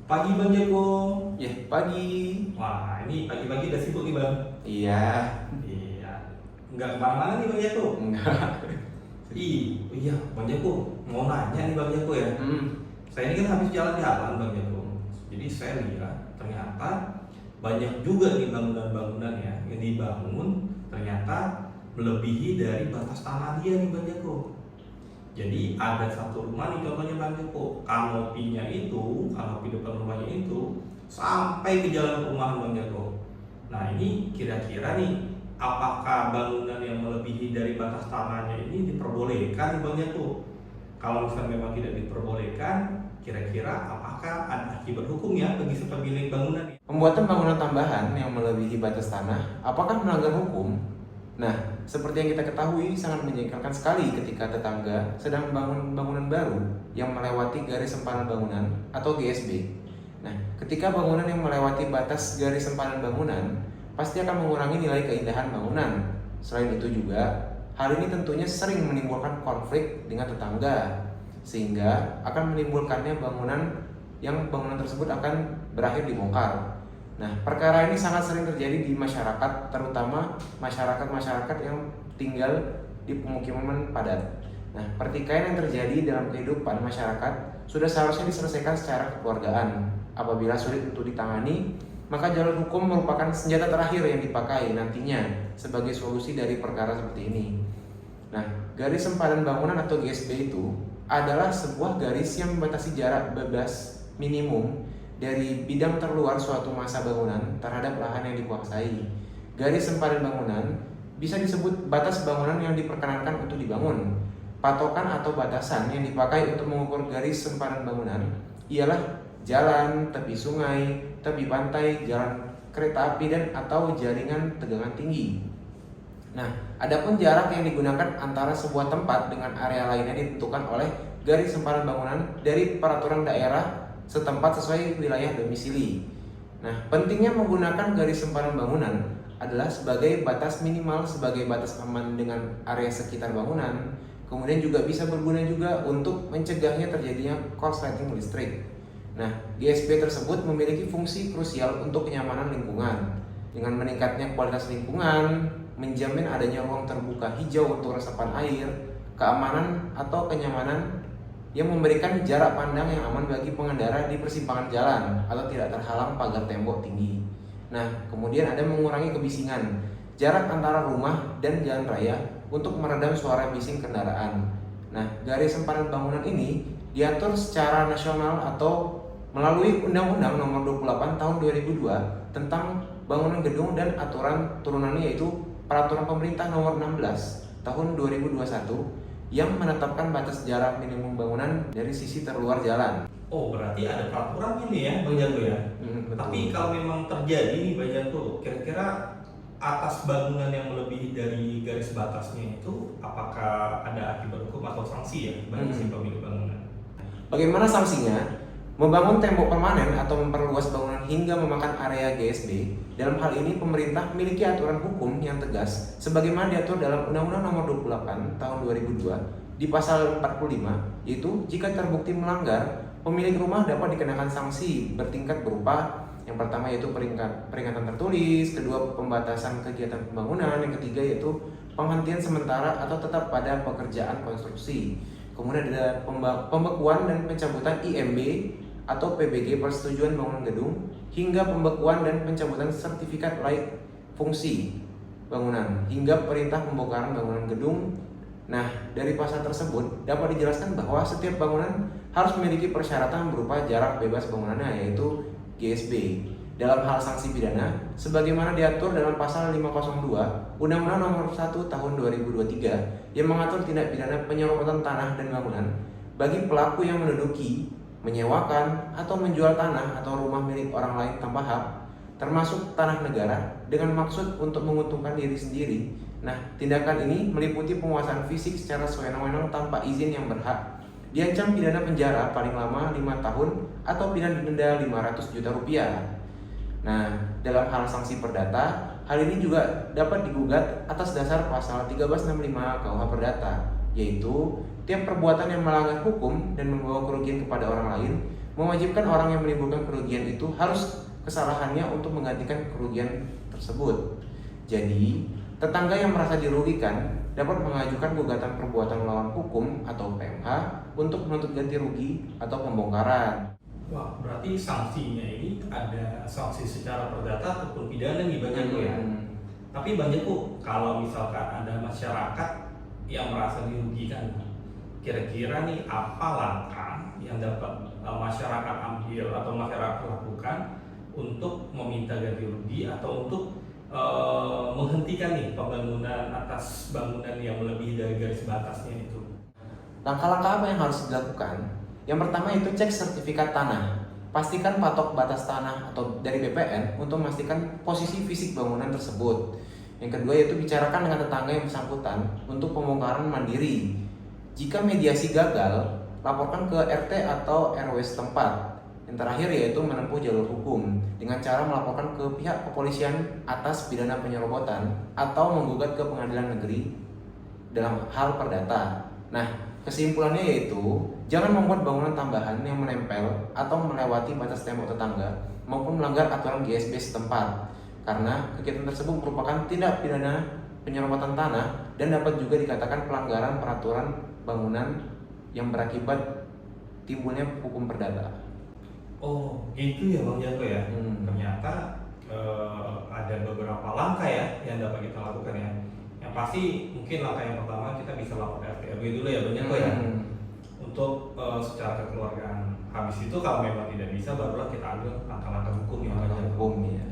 Pagi Bang Joko. Ya, pagi. Wah, ini pagi-pagi udah sibuk nih Bang. Iya, Iya. Nggak kemana-mana nih Bang Joko. enggak. Oh iya Bang Joko, mau nanya nih Bang Joko ya. Hmm, Saya ini kan habis jalan-jalan Bang Joko. Jadi saya lihat ternyata banyak juga nih bangunan-bangunan ya yang dibangun ternyata melebihi dari batas tanah dia nih Bang Joko. Jadi ada satu rumah nih contohnya Bang Joko, kanopi depan rumahnya itu sampai ke jalan perumahan Bang Joko. Nah ini kira-kira nih, apakah bangunan yang melebihi dari batas tanahnya ini diperbolehkan nih Bang Joko? Kalau misalnya memang tidak diperbolehkan, kira-kira apakah ada akibat hukum ya bagi si pemilik bangunan? pembuatan bangunan tambahan yang melebihi batas tanah, apakah melanggar hukum? Nah, seperti yang kita ketahui, sangat menjengkelkan sekali ketika tetangga sedang membangun bangunan baru yang melewati garis sempadan bangunan atau GSB. Nah, ketika bangunan yang melewati batas garis sempadan bangunan, pasti akan mengurangi nilai keindahan bangunan. Selain itu juga, hal ini tentunya sering menimbulkan konflik dengan tetangga, sehingga akan menimbulkannya bangunan tersebut akan berakhir dibongkar. Nah, perkara ini sangat sering terjadi di masyarakat, terutama masyarakat-masyarakat yang tinggal di pemukiman padat. Nah, pertikaian yang terjadi dalam kehidupan masyarakat sudah seharusnya diselesaikan secara kekeluargaan. Apabila sulit untuk ditangani, maka jalur hukum merupakan senjata terakhir yang dipakai nantinya sebagai solusi dari perkara seperti ini. Nah, garis sempadan bangunan atau GSB itu adalah sebuah garis yang membatasi jarak bebas minimum dari bidang terluar suatu masa bangunan terhadap lahan yang dikuasai. Garis sempadan bangunan bisa disebut batas bangunan yang diperkenankan untuk dibangun. Patokan atau batasan yang dipakai untuk mengukur garis sempadan bangunan ialah jalan, tepi sungai, tepi pantai, jalan kereta api dan atau jaringan tegangan tinggi. Nah, adapun jarak yang digunakan antara sebuah tempat dengan area lainnya ditentukan oleh garis sempadan bangunan dari peraturan daerah setempat sesuai wilayah domisili. Nah, pentingnya menggunakan garis sempadan bangunan adalah sebagai batas minimal, sebagai batas aman dengan area sekitar bangunan. Kemudian juga bisa berguna juga untuk mencegahnya terjadinya korsleting listrik. Nah, GSB tersebut memiliki fungsi krusial untuk kenyamanan lingkungan. Dengan meningkatnya kualitas lingkungan, menjamin adanya ruang terbuka hijau untuk resapan air, keamanan atau kenyamanan yang memberikan jarak pandang yang aman bagi pengendara di persimpangan jalan atau tidak terhalang pagar tembok tinggi. Nah, kemudian ada mengurangi kebisingan, jarak antara rumah dan jalan raya untuk meredam suara bising kendaraan. Nah, garis sempadan bangunan ini diatur secara nasional atau melalui Undang-Undang Nomor 28 Tahun 2002 tentang bangunan gedung dan aturan turunannya, yaitu Peraturan Pemerintah Nomor 16 Tahun 2021 yang menetapkan batas jarak minimum bangunan dari sisi terluar jalan. Oh berarti ada peraturan ini ya Bang Joko ya. Betul. Tapi kalau memang terjadi nih Bang Joko, kira-kira atas bangunan yang melebihi dari garis batasnya itu apakah ada akibat hukum atau sanksi ya bagi si pemilik bangunan? Bagaimana sanksinya? Membangun tembok permanen atau memperluas bangunan hingga memakan area GSB. Dalam hal ini pemerintah memiliki aturan hukum yang tegas sebagaimana diatur dalam Undang-Undang Nomor 28 Tahun 2002 di pasal 45, yaitu jika terbukti melanggar, pemilik rumah dapat dikenakan sanksi bertingkat berupa yang pertama yaitu peringatan tertulis, kedua pembatasan kegiatan pembangunan, yang ketiga yaitu penghentian sementara atau tetap pada pekerjaan konstruksi. Kemudian ada pembekuan dan pencabutan IMB atau PBG persetujuan bangunan gedung, hingga pembekuan dan pencabutan sertifikat layak fungsi bangunan, hingga perintah pembongkaran bangunan gedung. Nah, dari pasal tersebut dapat dijelaskan bahwa setiap bangunan harus memiliki persyaratan berupa jarak bebas bangunannya, yaitu GSB. Dalam hal sanksi pidana, sebagaimana diatur dalam pasal 502 Undang-Undang Nomor 1 Tahun 2023 yang mengatur tindak pidana penyerobotan tanah dan bangunan bagi pelaku yang menduduki, menyewakan, atau menjual tanah atau rumah milik orang lain tanpa hak, termasuk tanah negara, dengan maksud untuk menguntungkan diri sendiri. Nah, tindakan ini meliputi penguasaan fisik secara sewenang-wenang tanpa izin yang berhak, diancam pidana penjara paling lama 5 tahun atau pidana denda 500 juta rupiah. Nah, dalam hal sanksi perdata, hal ini juga dapat digugat atas dasar pasal 1365 KUH Perdata, yaitu tiap perbuatan yang melanggar hukum dan membawa kerugian kepada orang lain mewajibkan orang yang menimbulkan kerugian itu harus kesalahannya untuk menggantikan kerugian tersebut. Jadi, tetangga yang merasa dirugikan dapat mengajukan gugatan perbuatan melawan hukum atau PMH untuk menuntut ganti rugi atau pembongkaran. Wah, berarti sanksinya ini ada sanksi secara perdata ataupun pidana nih Bang Jago ya. Tapi Bang Jago, kalau misalkan ada masyarakat yang merasa dirugikan, kira-kira nih apa langkah yang dapat masyarakat ambil atau masyarakat lakukan untuk meminta ganti rugi atau untuk menghentikan nih pembangunan atas bangunan yang melebihi dari garis batasnya itu? Langkah-langkah apa yang harus dilakukan? Yang pertama itu cek sertifikat tanah. Pastikan patok batas tanah atau dari BPN untuk memastikan posisi fisik bangunan tersebut. Yang kedua yaitu bicarakan dengan tetangga yang bersangkutan untuk pembongkaran mandiri. Jika mediasi gagal, laporkan ke RT atau RW setempat. Yang terakhir yaitu menempuh jalur hukum dengan cara melaporkan ke pihak kepolisian atas pidana penyerobotan atau menggugat ke pengadilan negeri dalam hal perdata. Nah, kesimpulannya yaitu jangan membuat bangunan tambahan yang menempel atau melewati batas tembok tetangga maupun melanggar aturan GSB setempat, karena kegiatan tersebut merupakan tindak pidana penyerobotan tanah dan dapat juga dikatakan pelanggaran peraturan bangunan yang berakibat timbulnya hukum perdata. Oh, gitu ya Bang Jago ya. Ternyata ada beberapa langkah ya yang dapat kita lakukan ya. Yang pasti mungkin langkah yang pertama kita bisa lapor RT RW dulu ya Bang Jago ya. Untuk secara kekeluargaan. Habis itu kalau memang tidak bisa barulah kita ambil langkah-langkah hukum yang Bang Jago. Ya.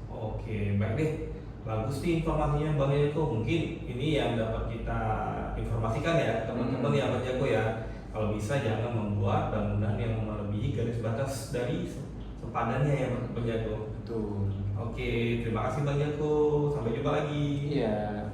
Oke, baik deh. Bagus nih informasinya Bang Jago. Mungkin ini yang dapat kita informasikan ya teman-teman ya Bang Jago ya. Kalau bisa jangan membuat bangunan yang melebihi garis batas dari sempadannya ya Bang Jago. Betul. Oke, terima kasih Bang Jago. Sampai jumpa lagi. Iya.